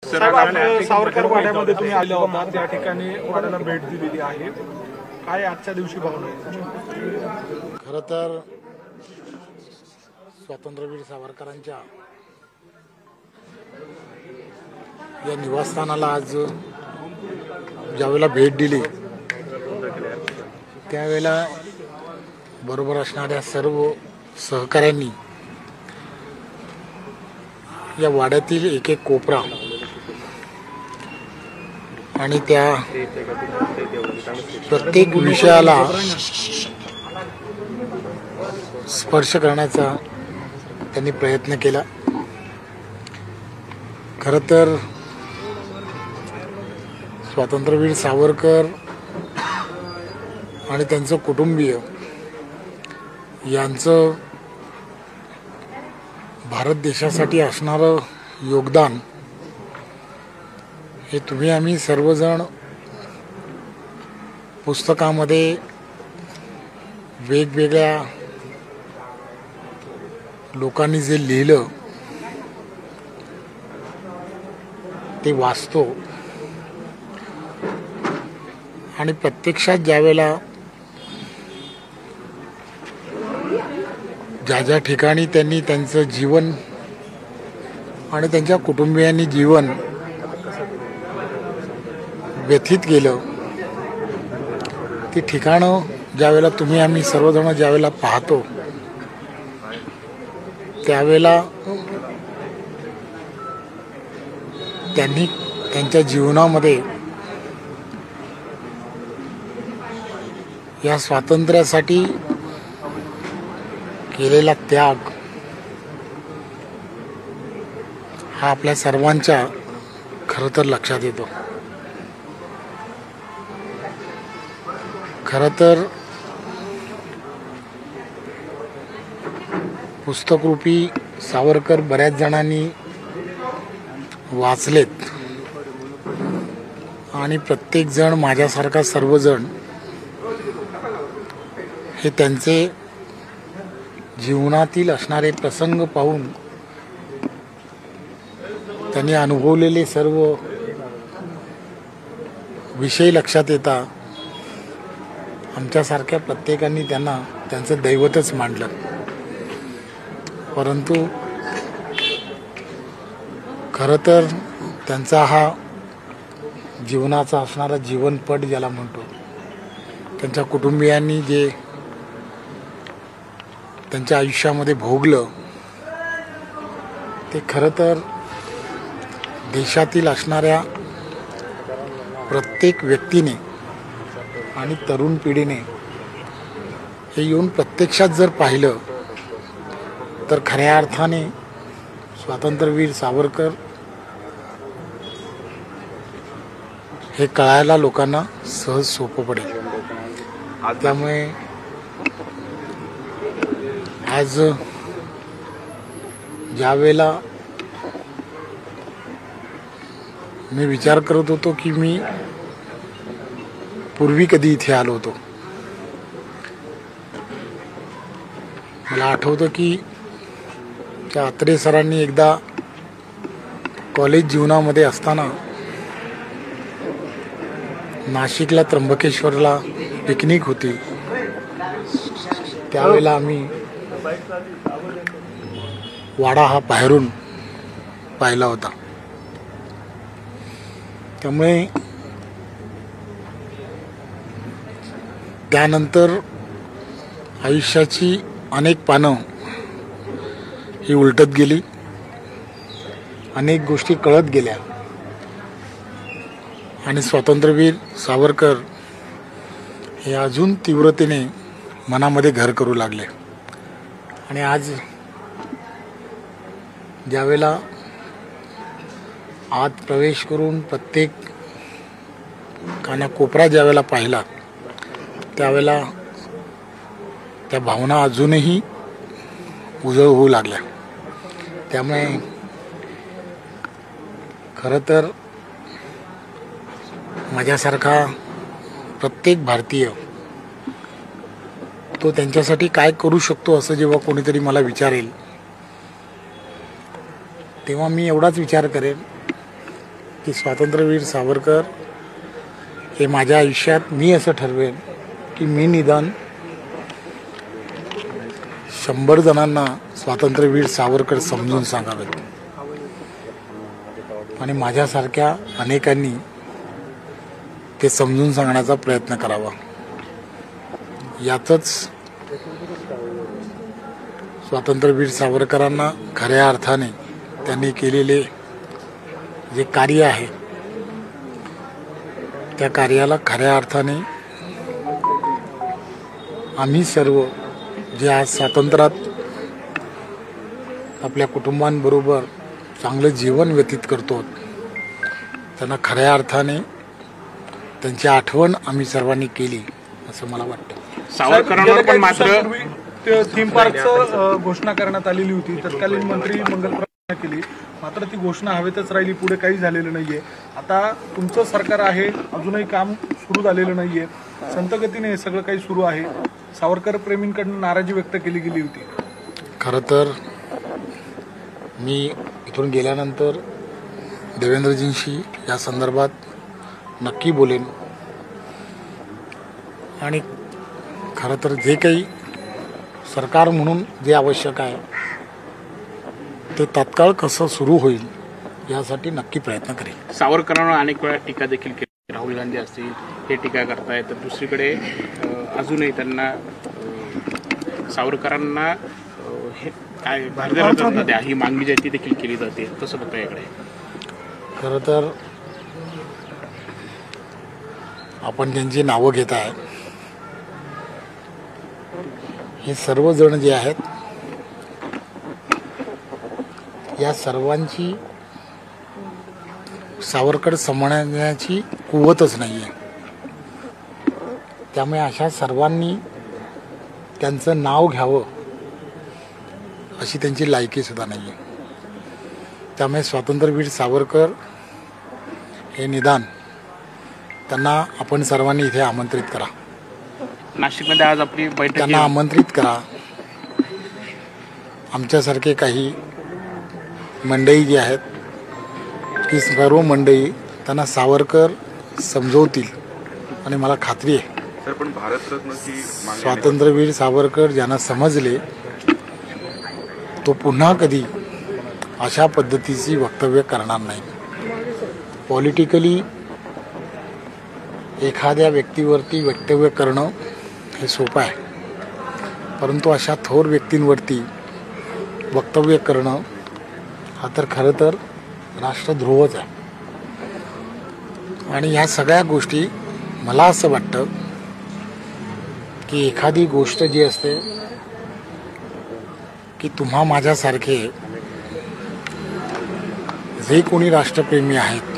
सावरकर वाड्यामध्ये तुम्ही आले होता, त्या ठिकाणी वाड्याला भेट दिलेली आहे. काय आजच्या दिवशी भावना आहे? खरं तर स्वातंत्र्यवीर सावरकरांच्या या निवासस्थानाला आज ज्यावेळेला भेट दिली त्यावेळेला बरोबर असणाऱ्या सर्व सहकाऱ्यांनी या वाड्यातील एक एक कोपरा आणि त्या प्रत्येक विषयाला स्पर्श करण्याचा त्यांनी प्रयत्न केला. खरं तर स्वातंत्र्यवीर सावरकर आणि त्यांचं कुटुंबीय यांचं भारत देशासाठी असणारं योगदान हे तुम्ही आम्ही सर्वजण पुस्तकामध्ये वेगवेगळ्या लोकांनी जे लिहिलं ते वाचतो आणि प्रत्यक्षात ज्यावेळेला ज्या ज्या ठिकाणी त्यांनी त्यांचं जीवन आणि त्यांच्या कुटुंबियांनी जीवन व्यथित केलं ती ठिकाणं ज्यावेळेला तुम्ही आम्ही सर्वजण ज्यावेळेला पाहतो त्यावेळेला त्यांनी त्यांच्या जीवनामध्ये या स्वातंत्र्यासाठी केलेला त्याग हा आपल्या सर्वांच्या खरं तर लक्षात येतो. खरं तर पुस्तकरूपी सावरकर बऱ्याच जणांनी वाचलेत आणि प्रत्येक जण माझ्यासारखा सर्वजण हे त्यांचे जीवनातील असणारे प्रसंग पाहून त्यांनी अनुभवलेले सर्व विषय लक्षात येतात. आमच्यासारख्या प्रत्येकाने त्यांना त्यांचं दैवतच मानलं. परंतु खरं तर त्यांचा हा जीवनाचा असणारा जीवनपट ज्याला म्हणतो त्यांच्या कुटुंबियांनी जे त्यांच्या आयुष्यामध्ये भोगलं ते खरं तर देशातील असणाऱ्या प्रत्येक व्यक्तीने आणि तरुण पिढीने हे येऊन प्रत्यक्षात जर पाहिलं तर खऱ्या अर्थाने स्वातंत्र्यवीर सावरकर हे कळायला लोकांना सहज सोपं पडेल. त्यामुळे आज ज्या वेळेला मी विचार करत होतो की मी पूर्वी कधी इथे आलो होतो, मला आठवतं की त्या अत्रे सरांनी एकदा कॉलेज जीवनामध्ये असताना नाशिकला त्र्यंबकेश्वरला पिकनिक होती. त्यावेळेला आम्ही वाडा हा बाहेरून पाहिला होता. त्यामुळे त्यानंतर आयुष्याची अनेक पानं ही उलटत गेली, अनेक गोष्टी कळत गेल्या आणि स्वातंत्र्यवीर सावरकर हे अजून तीव्रतेने मनामध्ये घर करू लागले. आणि आज ज्यावेळेला आत प्रवेश करून प्रत्येक कानाकोपरा ज्यावेळेला पाहिला त्यावेळेला त्या भावना अजूनही उजळ होऊ लागल्या. त्यामुळे खरं तर माझ्यासारखा प्रत्येक भारतीय तो त्यांच्यासाठी काय करू शकतो असं जेव्हा कोणीतरी मला विचारेल तेव्हा मी एवढाच विचार करेन की स्वातंत्र्यवीर सावरकर हे माझ्या आयुष्यात मी असं ठरवेन की मी निदान 100 जणांना स्वातंत्र्यवीर सावरकर समजून सांगावेत आणि माझ्यासारख्या अनेकांनी ते समजून सांगण्याचा प्रयत्न करावा. यातच स्वातंत्र्यवीर सावरकरांना खऱ्या अर्थाने त्यांनी केलेले जे कार्य आहे त्या कार्याला खऱ्या अर्थाने आम्ही सर्व जे आज स्वातंत्र्यात आपल्या कुटुंबांबरोबर चांगलं जीवन व्यतीत करतो त्यांना खऱ्या अर्थाने त्यांची आठवण आम्ही सर्वांनी केली असं मला वाटतं. सावरकरांवर पण मात्र थीम पार्कचं घोषणा करण्यात आलेली होती. तत्कालीन मंत्री मंगल प्रसाद केली, मात्र ती घोषणा हवेतच राहिली, पुढे काही झालेलं नाहीये. आता तुमचं सरकार आहे, अजूनही काम सुरू झालेलं नाहीये, संतगतीने हे सगळं काही सुरू आहे. सावरकर प्रेमींकडून नाराजी व्यक्त केली गेली होती. खरं तर मी इथून गेल्यानंतर देवेंद्रजींशी या संदर्भात नक्की बोलेन आणि खरं तर जे काही सरकार म्हणून जे आवश्यक आहे ते तात्काळ कसं सुरू होईल यासाठी नक्की प्रयत्न करेन. सावरकरांवर अनेक वेळा टीका देखील केली, राहुल गांधी असतील हे टीका करतायत, तर दुसरीकडे अजूनही त्यांना सावरकरांना हे काय भारतीय द्या ही मागणी जी आहे ती देखील केली जाते. कसं बघता याकडे? खरं तर आपण ज्यांची नावं घेत आहे हे सर्वजण जे आहेत या सर्वांची सावरकर समजण्याची कुवतच नाही आहे. त्यामुळे अशा सर्वांनी त्यांचं नाव घ्यावं अशी त्यांची लायकी सुद्धा नाही आहे. त्यामुळे स्वातंत्र्यवीर सावरकर हे निदान त्यांना आपण सर्वांनी इथे आमंत्रित करा. नाशिकमध्ये आज आपली बैठक त्यांना आमंत्रित करा. आमच्यासारखे काही मंडळी जी आहेत ती सर्व मंडळी त्यांना सावरकर समजवतील आणि मला खात्री आहे पण भारतरत्नची स्वातंत्र्यवीर सावरकर ज्यांना समजले तो पुन्हा कधी अशा पद्धतीची वक्तव्य करणार नाही. पॉलिटिकली एखाद्या व्यक्तीवरती वक्तव्य करणं हे सोपं आहे, परंतु अशा थोर व्यक्तींवरती वक्तव्य करणं हा तर खरं तर राष्ट्रद्रोहच आहे. आणि ह्या सगळ्या गोष्टी मला असं वाटतं की एखादी गोष्ट जी असते की तुम्हा माझ्यासारखे जे कोणी राष्ट्रप्रेमी आहेत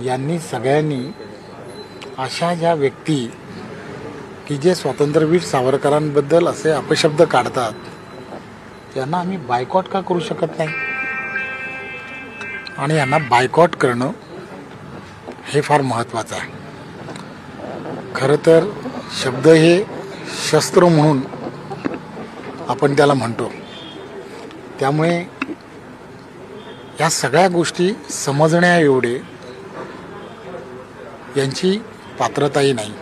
यांनी सगळ्यांनी अशा ज्या व्यक्ती की जे स्वातंत्र्यवीर सावरकरांबद्दल असे अपशब्द काढतात त्यांना आम्ही बायकॉट का करू शकत नाही. आणि यांना बायकॉट करणं हे फार महत्त्वाचं आहे. खरं तर शब्द हे शस्त्र म्हणून आपण त्याला म्हणतो. त्यामुळे या सगळ्या गोष्टी समजण्या एवढे यांची पात्रताही नाही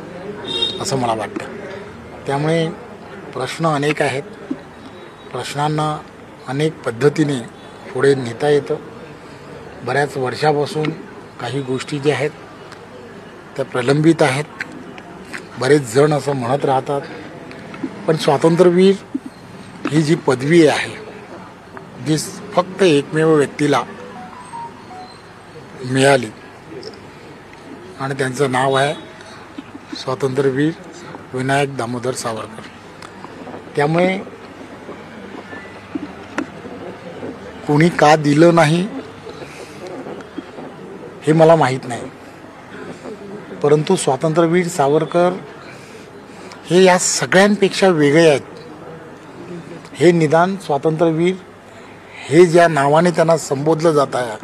असं मला वाटतं. त्यामुळे प्रश्न अनेक आहेत, प्रश्नांना अनेक पद्धतीने पुढे नेता येतं. बऱ्याच वर्षापासून काही गोष्टी ज्या आहेत त्या प्रलंबित आहेत. बरेच जण असं म्हणत राहतात, पण स्वातंत्र्यवीर ही जी पदवी आहे जी फक्त एकमेव व्यक्तीला मिळाली आणि त्यांचं नाव आहे स्वातंत्र्यवीर विनायक दामोदर सावरकर. त्यामुळे कोणी का दिलं नाही हे मला माहीत नाही, परंतु स्वातंत्र्यवीर सावरकर हे या सगळ्यांपेक्षा वेगळे आहेत. हे निदान स्वातंत्र्यवीर हे ज्या नावाने त्यांना संबोधलं जात आहे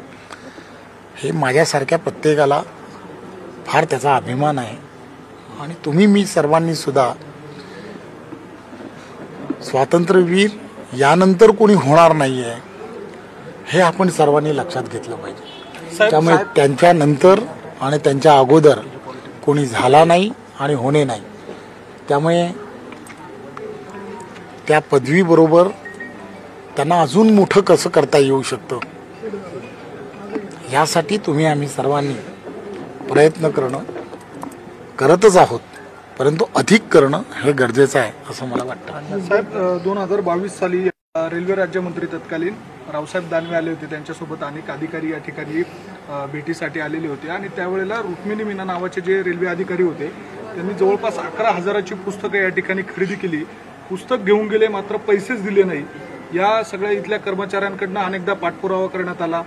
हे माझ्यासारख्या प्रत्येकाला फार त्याचा अभिमान आहे. आणि तुम्ही मी सर्वांनी सुद्धा स्वातंत्र्यवीर यानंतर कोणी होणार नाही आहे हे आपण सर्वांनी लक्षात घेतलं पाहिजे. त्यामुळे त्यांच्यानंतर आणि त्यांच्या अगोदर कोणी झाला नाही आणि होणे नाही. त्यामुळे त्या पदवीबरोबर त्यांना अजून मोठं कसं करता येऊ शकतं यासाठी आम्ही सर्वांनी प्रयत्न करतच आहोत, परंतु अधिक करणं हे गरजेचं आहे असं मला वाटतं. साहेब 2022 साली रेल्वे राज्यमंत्री तत्कालीन रावसाहेब दानवे आले होते. त्यांच्यासोबत अनेक अधिकारी या ठिकाणी भेटीसाठी आलेले होते आणि त्यावेळेला रुक्मिणी मीना नावाचे जे रेल्वे अधिकारी होते त्यांनी जवळपास 11,000ची पुस्तकं या ठिकाणी खरेदी केली. पुस्तक घेऊन गेले मात्र पैसेच दिले नाही. या सगळ्या इथल्या कर्मचाऱ्यांकडनं अनेकदा पाठपुरावा करण्यात आला.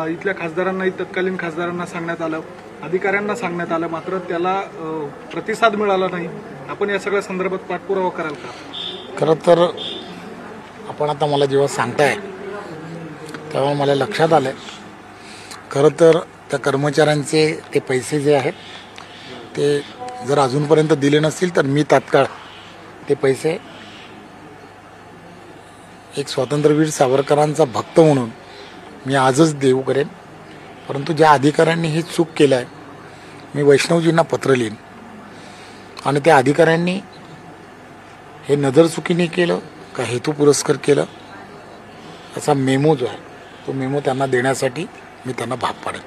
इथल्या खासदारांनाही तत्कालीन खासदारांना सांगण्यात आलं, अधिकाऱ्यांना सांगण्यात आलं, मात्र त्याला प्रतिसाद मिळाला नाही. आपण या सगळ्या संदर्भात पाठपुरावा कराल का? खरं तर आपण आता मला जेव्हा सांगताय तेव्हा मला लक्षात आलं, खरं तर त्या कर्मचाऱ्यांचे ते पैसे जे आहेत ते जर अजूनपर्यंत दिले नसतील तर मी तात्काळ ते पैसे एक स्वातंत्र्यवीर सावरकरांचा भक्त म्हणून मी आजच देऊ करेन. परंतु ज्या अधिकाऱ्यांनी ही चूक केलं आहे मी वैष्णवजींना पत्र लिहीन आणि त्या अधिकाऱ्यांनी हे नजरचुकीने केलं का हेतू पुरस्कार केलं असा मेमो जो आहे तो मेमो त्यांना देण्यासाठी मी त्यांना भाग पाडेन.